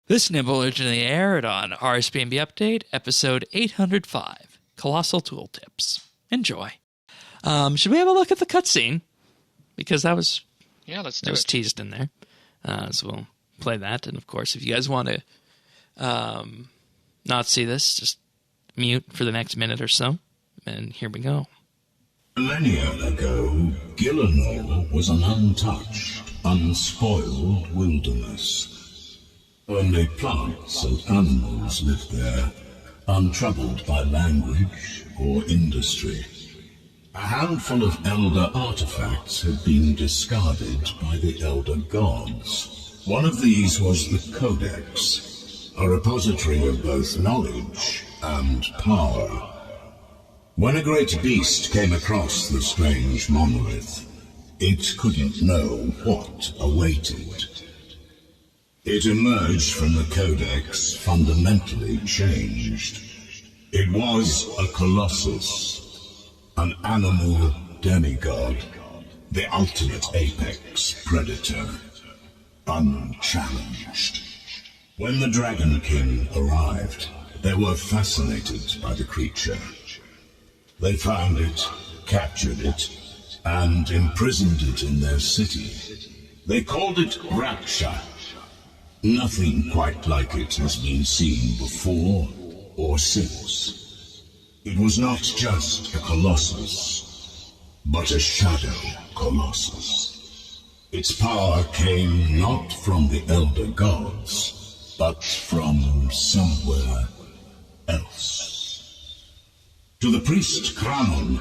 This nibble originally aired on RSBANDB Update, episode 805, Colossal Tooltips. Enjoy. Should we have a look at the cutscene? Because that was teased in there. So we'll play that. And, of course, if you guys want to not see this, just mute for the next minute or so. And here we go. Millennia ago, Gillinor was an untouched, unspoiled wilderness. Only plants and animals lived there, untroubled by language or industry. A handful of Elder Artefacts had been discarded by the Elder Gods. One of these was the Codex, a repository of both knowledge and power. When a great beast came across the strange monolith, it couldn't know what awaited. It emerged from the Codex fundamentally changed. It was a colossus, an animal demigod, the ultimate apex predator, unchallenged. When the Dragon King arrived, they were fascinated by the creature. They found it, captured it, and imprisoned it in their city. They called it Raksha. Nothing quite like it has been seen before or since. It was not just a colossus, but a shadow colossus. Its power came not from the Elder Gods, but from somewhere else. To the priest Kranon,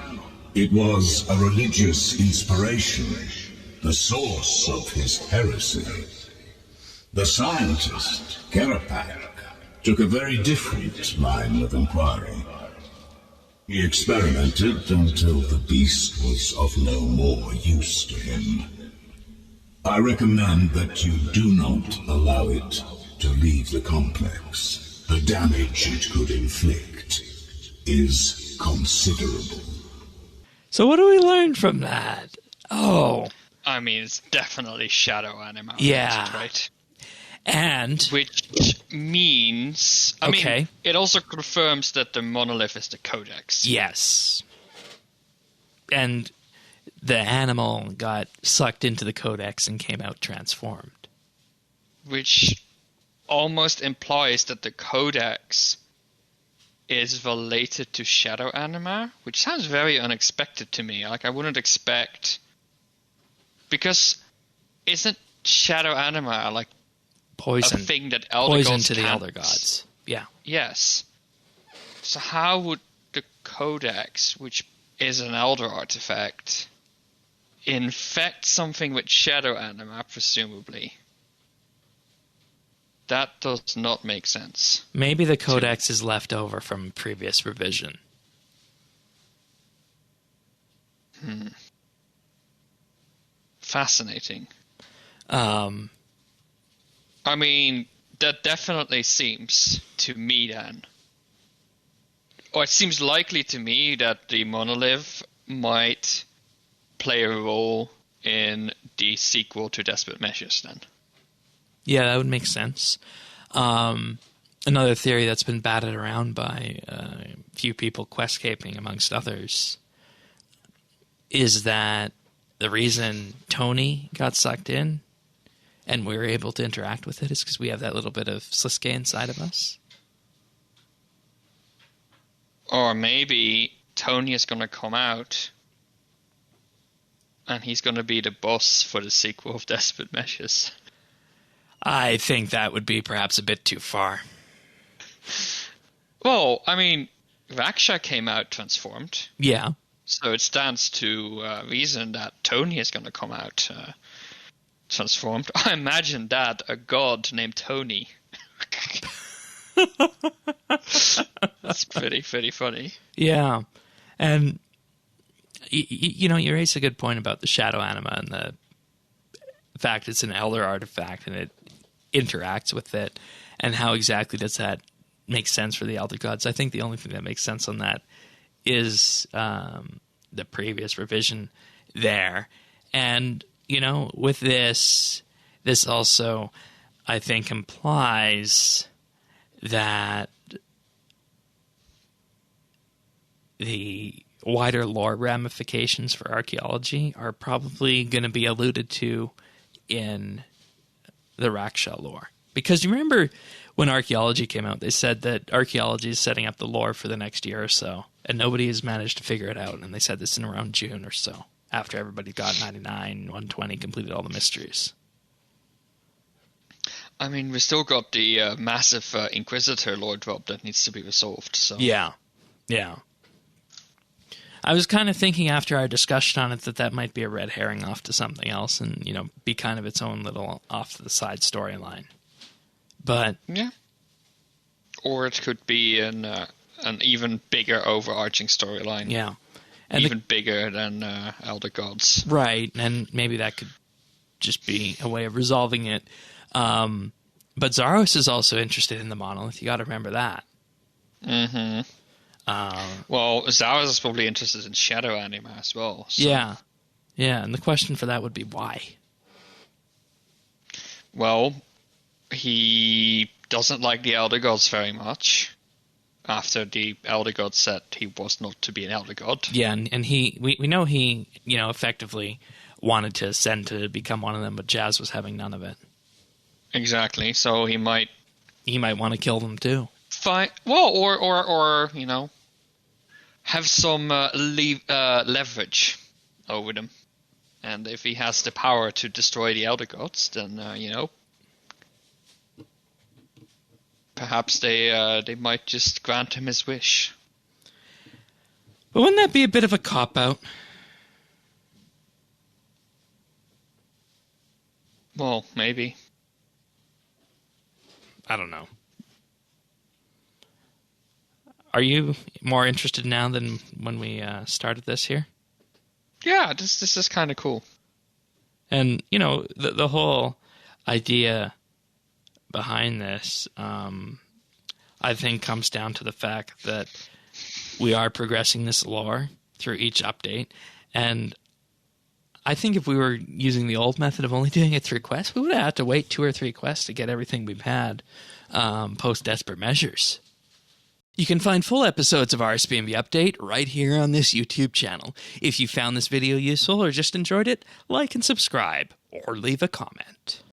it was a religious inspiration, the source of his heresy. The scientist, Kerapak, took a very different line of inquiry. He experimented until the beast was of no more use to him. I recommend that you do not allow it to leave the complex. The damage it could inflict is considerable. So what do we learn from that? Oh. I mean, it's definitely shadow anima. Yeah. Right? And which means, I mean, it also confirms that the monolith is the Codex. Yes. And the animal got sucked into the Codex and came out transformed. Which almost implies that the Codex is related to shadow anima, which sounds very unexpected to me. Like, I wouldn't expect... Because isn't shadow anima, like, poison. A thing that Elder poison Gods to the can't... Elder Gods. Yeah. Yes. So how would the Codex, which is an Elder Artifact, infect something with shadow anima, presumably? That does not make sense. Maybe the Codex is left over from previous revision. Fascinating. I mean, that definitely seems to me then, or it seems likely to me that the monolith might play a role in the sequel to Desperate Measures then. Yeah, that would make sense. Another theory that's been batted around by a few people, Questscaping amongst others, is that the reason Tony got sucked in and we were able to interact with it is because we have that little bit of Sliske inside of us. Or maybe Tony is going to come out and he's going to be the boss for the sequel of Desperate Measures. I think that would be perhaps a bit too far. Well, I mean, Raksha came out transformed. Yeah. So it stands to reason that Tony is going to come out transformed. I imagine that a god named Tony. That's pretty funny. Yeah. And, you raise a good point about the shadow anima and the fact it's an Elder Artifact and it interacts with it. And how exactly does that make sense for the Elder Gods? I think the only thing that makes sense on that is the previous revision there. And, with this also I think implies that the wider lore ramifications for archaeology are probably going to be alluded to in the Raksha lore. Because you remember when archaeology came out, they said that archaeology is setting up the lore for the next year or so, and nobody has managed to figure it out, and they said this in around June or so, after everybody got 99, 120, completed all the mysteries. I mean, we still got the massive Inquisitor lore drop that needs to be resolved. So Yeah. I was kind of thinking after our discussion on it that might be a red herring off to something else and, be kind of its own little off-to-the-side storyline. But yeah. Or it could be an even bigger overarching storyline. Yeah. And even bigger than Elder Gods. Right, and maybe that could just be a way of resolving it. But Zaros is also interested in the Monolith. You got to remember that. Mm-hmm. Well, Zaros is probably interested in Shadow Anima as well. So. Yeah, and the question for that would be why? Well, he doesn't like the Elder Gods very much. After the Elder God said he was not to be an Elder God. Yeah, and we know he, effectively wanted to ascend to become one of them, but Jazz was having none of it. Exactly, so he might want to kill them too. Fine. Well, or have some leverage over them. And if he has the power to destroy the Elder Gods, then, perhaps they might just grant him his wish. But wouldn't that be a bit of a cop-out? Well, maybe. I don't know. Are you more interested now than when we started this here? Yeah, this is kind of cool. And, the whole idea behind this, I think, comes down to the fact that we are progressing this lore through each update. And I think if we were using the old method of only doing it through quests, we would have had to wait 2 or 3 quests to get everything we've had post Desperate Measures. You can find full episodes of RSBANDB Update right here on this YouTube channel. If you found this video useful or just enjoyed it, like and subscribe, or leave a comment.